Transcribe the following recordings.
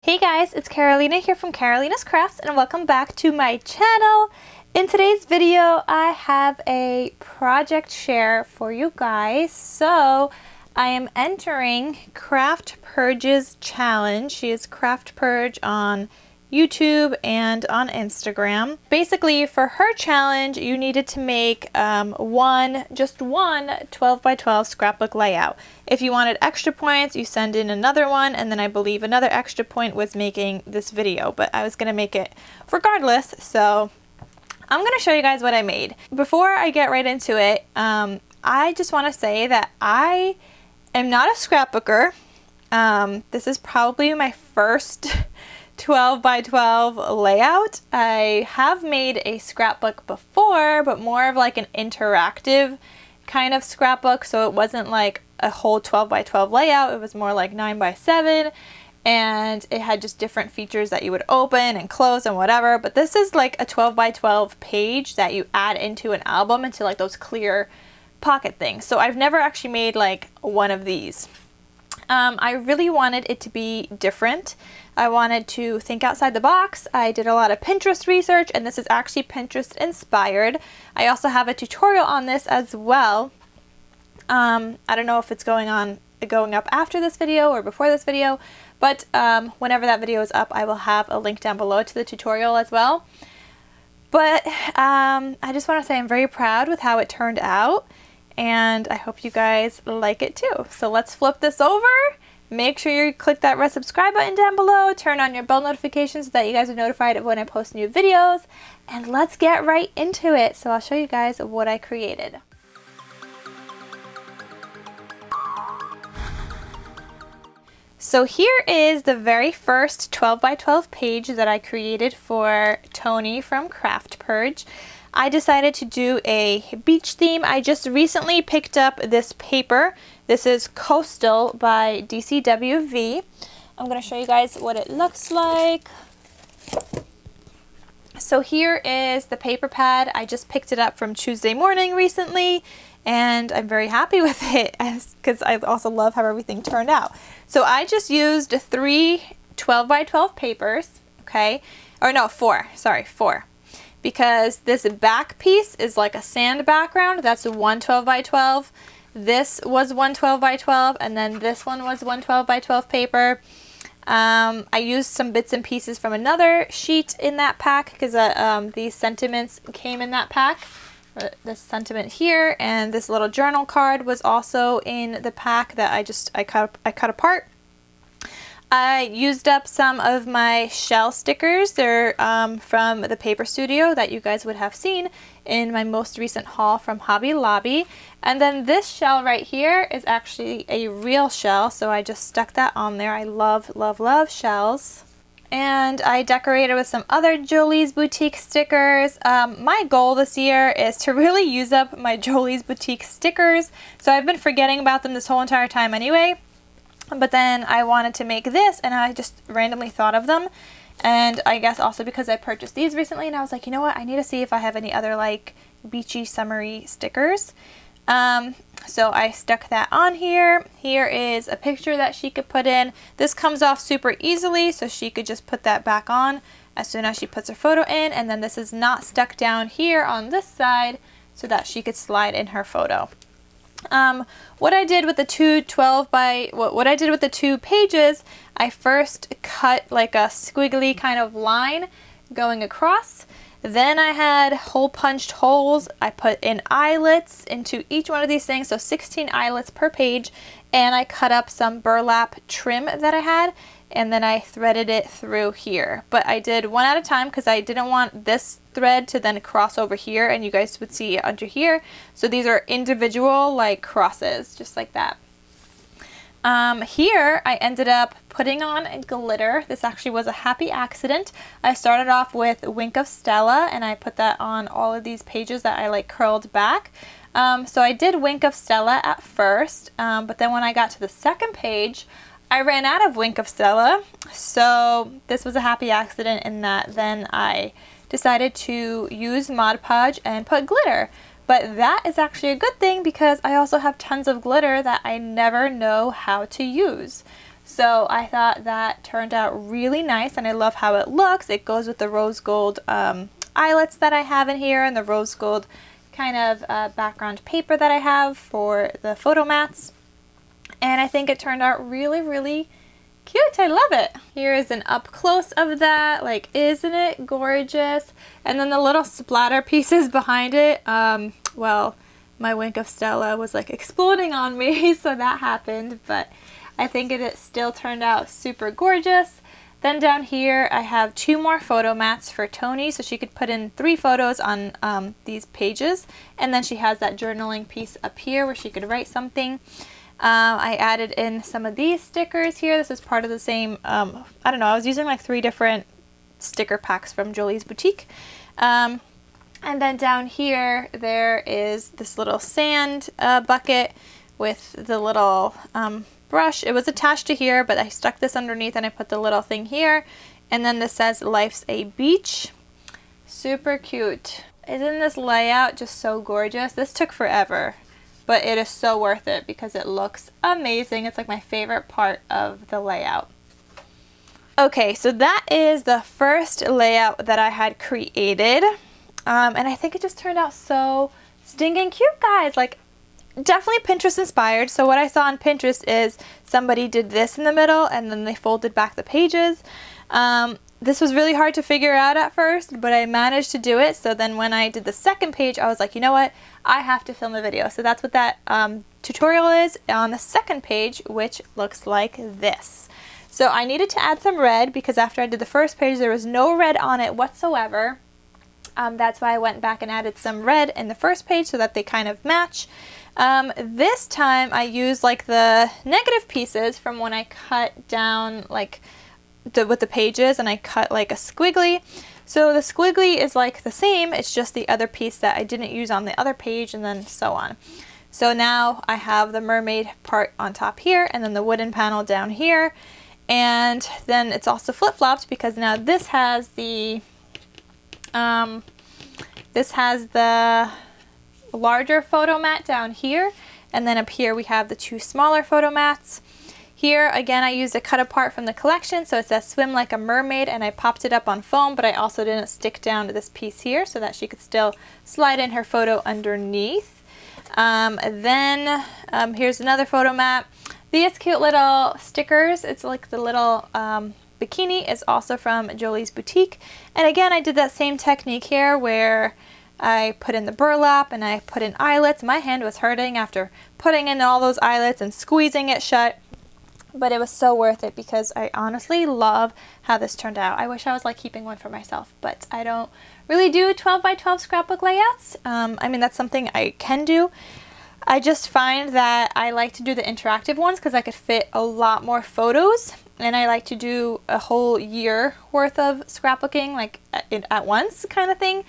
Hey guys, it's Carolina here from KarolinasKrafts and welcome back to my channel. In today's video, I have a project share for you guys. So I am entering Craftpurge's challenge. She is Craftpurge on YouTube and on Instagram. Basically, for her challenge, you needed to make just one 12 by 12 scrapbook layout. If you wanted extra points, you send in another one, and then I believe another extra point was making this video, but I was gonna make it regardless, so I'm gonna show you guys what I made. Before I get right into it, I just wanna say that I am not a scrapbooker. This is probably my first 12 by 12 layout. I have made a scrapbook before, but more of like an interactive kind of scrapbook, so it wasn't like a whole 12 by 12 layout. It was more like 9 by 7, and it had just different features that you would open and close and whatever. But this is like a 12 by 12 page that you add into an album, into like those clear pocket things. So I've never actually made like one of these. I really wanted it to be different. I wanted to think outside the box. I did a lot of Pinterest research, and this is actually Pinterest inspired. I also have a tutorial on this as well. I don't know if it's going up after this video or before this video, but whenever that video is up, I will have a link down below to the tutorial as well. But I just want to say I'm very proud with how it turned out, and I hope you guys like it too. So let's flip this over. Make sure you click that red subscribe button down below, turn on your bell notifications so that you guys are notified of when I post new videos, and let's get right into it. So I'll show you guys what I created. So here is the very first 12 by 12 page that I created for Tony from Craftpurge. I decided to do a beach theme. I just recently picked up this paper. This is Coastal by DCWV. I'm going to show you guys what it looks like. So here is the paper pad. I just picked it up from Tuesday morning recently, and I'm very happy with it because I also love how everything turned out. So I just used 3 12 by 12 papers, okay? Or no, 4, sorry, 4. Because this back piece is like a sand background. That's one 12 by 12. This was one 12 by 12, and then this one was one 12 by 12 paper. I used some bits and pieces from another sheet in that pack because these sentiments came in that pack. This sentiment here and this little journal card was also in the pack that I cut apart. I used up some of my shell stickers. They're from the Paper Studio that you guys would have seen in my most recent haul from Hobby Lobby. And then this shell right here is actually a real shell, so I just stuck that on there. I love, love, love shells. And I decorated with some other Jolie's Boutique stickers. My goal this year is to really use up my Jolie's Boutique stickers. So I've been forgetting about them this whole entire time anyway. But then I wanted to make this, and I just randomly thought of them. And I guess also because I purchased these recently, and I was like, you know what, I need to see if I have any other like beachy, summery stickers. So I stuck that on here. Here is a picture that she could put in. This comes off super easily, so she could just put that back on as soon as she puts her photo in. And then this is not stuck down here on this side so that she could slide in her photo. What I did with the 2 pages, I first cut like a squiggly kind of line going across. Then I had hole punched holes. I put in eyelets into each one of these things, so 16 eyelets per page, and I cut up some burlap trim that I had, and then I threaded it through here. But I did one at a time because I didn't want this thread to then cross over here and you guys would see it under here. So these are individual like crosses, just like that. Here I ended up putting on glitter. This actually was a happy accident. I started off with Wink of Stella, and I put that on all of these pages that I like curled back. So I did Wink of Stella at first, but then when I got to the second page, I ran out of Wink of Stella. So this was a happy accident in that then I decided to use Mod Podge and put glitter. But that is actually a good thing because I also have tons of glitter that I never know how to use. So I thought that turned out really nice, and I love how it looks. It goes with the rose gold eyelets that I have in here, and the rose gold kind of background paper that I have for the photo mats. And I think it turned out really, really cute. I love it. Here is an up close of that. Like, isn't it gorgeous? And then the little splatter pieces behind it. Well, my wink of Stella was like exploding on me, so that happened. But I think it still turned out super gorgeous. Then down here I have 2 more photo mats for Tony, so she could put in 3 photos on these pages. And then she has that journaling piece up here where she could write something. I added in some of these stickers here. This is part of the same, I don't know, I was using like 3 different sticker packs from Jolie's Boutique. And then down here there is this little sand bucket with the little brush. It was attached to here, but I stuck this underneath and I put the little thing here. And then this says Life's a Beach. Super cute. Isn't this layout just so gorgeous? This took forever, but it is so worth it because it looks amazing. It's like my favorite part of the layout. Okay, so that is the first layout that I had created. And I think it just turned out so stinking cute, guys. Like, definitely Pinterest inspired. So what I saw on Pinterest is somebody did this in the middle and then they folded back the pages. This was really hard to figure out at first, but I managed to do it. So then when I did the second page, I was like, you know what? I have to film a video. So that's what that tutorial is on the second page, which looks like this. So I needed to add some red because after I did the first page, there was no red on it whatsoever. That's why I went back and added some red in the first page so that they kind of match. This time I used like the negative pieces from when I cut down like with the pages, and I cut like a squiggly. So the squiggly is like the same, it's just the other piece that I didn't use on the other page, and then so on. So now I have the mermaid part on top here, and then the wooden panel down here, and then it's also flip-flopped because now this has the larger photo mat down here, and then up here we have the 2 smaller photo mats. Here again I used a cut apart from the collection, so it says swim like a mermaid, and I popped it up on foam, but I also didn't stick down to this piece here so that she could still slide in her photo underneath. Here's another photo mat. These cute little stickers, it's like the little bikini, is also from Jolie's Boutique. And again, I did that same technique here where I put in the burlap and I put in eyelets. My hand was hurting after putting in all those eyelets and squeezing it shut. But it was so worth it because I honestly love how this turned out. I wish I was like keeping one for myself, but I don't really do 12 by 12 scrapbook layouts. I mean, that's something I can do. I just find that I like to do the interactive ones because I could fit a lot more photos, and I like to do a whole year worth of scrapbooking like at once kind of thing.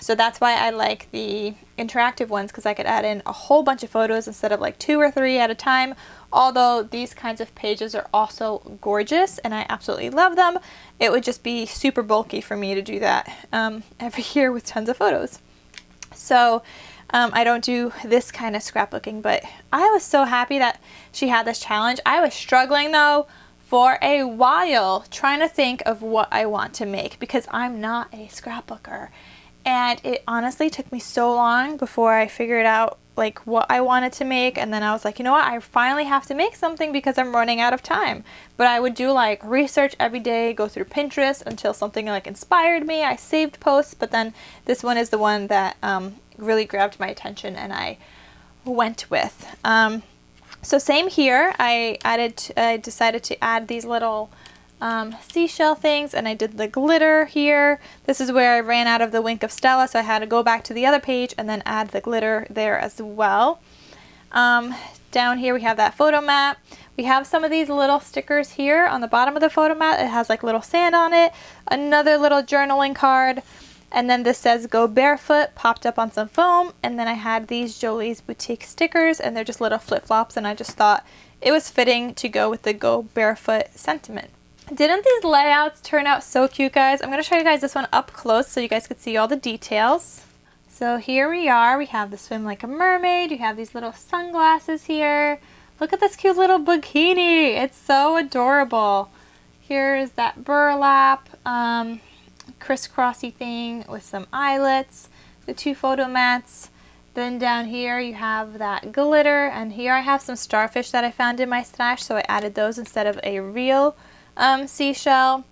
So that's why I like the interactive ones, because I could add in a whole bunch of photos instead of like 2 or 3 at a time. Although these kinds of pages are also gorgeous and I absolutely love them, it would just be super bulky for me to do that every year with tons of photos. So I don't do this kind of scrapbooking, but I was so happy that she had this challenge. I was struggling though for a while trying to think of what I want to make because I'm not a scrapbooker. And it honestly took me so long before I figured out like what I wanted to make, and then I was like, you know what, I finally have to make something because I'm running out of time. But I would do like research every day, go through Pinterest until something like inspired me. I saved posts, but then this one is the one that really grabbed my attention and I went with. So same here, I decided to add these little seashell things, and I did the glitter here. This is where I ran out of the Wink of Stella, so I had to go back to the other page and then add the glitter there as well. Down here we have that photo mat. We have some of these little stickers here on the bottom of the photo mat. It has like little sand on it. Another little journaling card. And then this says go barefoot, popped up on some foam. And then I had these Jolie's Boutique stickers, and they're just little flip-flops, and I just thought it was fitting to go with the go barefoot sentiment. Didn't these layouts turn out so cute, guys? I'm going to show you guys this one up close so you guys could see all the details. So here we are. We have the swim like a mermaid. You have these little sunglasses here, Look at this cute little bikini. It's so adorable. Here's that burlap crisscrossy thing with some eyelets, the 2 photo mats. Then down here you have that glitter, and here I have some starfish that I found in my stash, so I added those instead of a real seashell.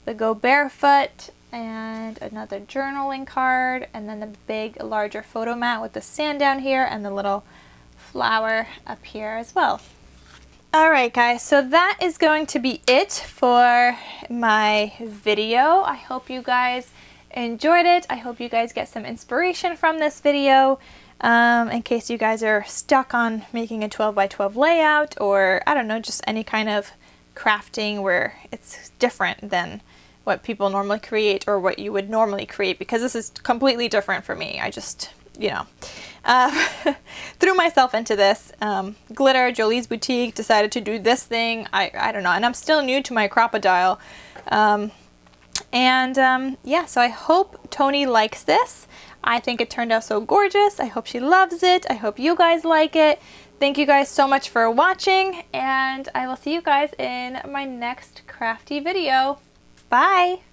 The Go Barefoot, and another journaling card, and then the big larger photo mat with the sand down here and the little flower up here as well. Alright guys, so that is going to be it for my video. I hope you guys enjoyed it. I hope you guys get some inspiration from this video in case you guys are stuck on making a 12 by 12 layout, or I don't know, just any kind of crafting where it's different than what people normally create or what you would normally create, because this is completely different for me. I just, you know, threw myself into this. Glitter, Jolie's Boutique, decided to do this thing. I don't know, and I'm still new to my crocodile. Yeah, so I hope Tony likes this. I think it turned out so gorgeous. I hope she loves it. I hope you guys like it. Thank you guys so much for watching, and I will see you guys in my next crafty video. Bye!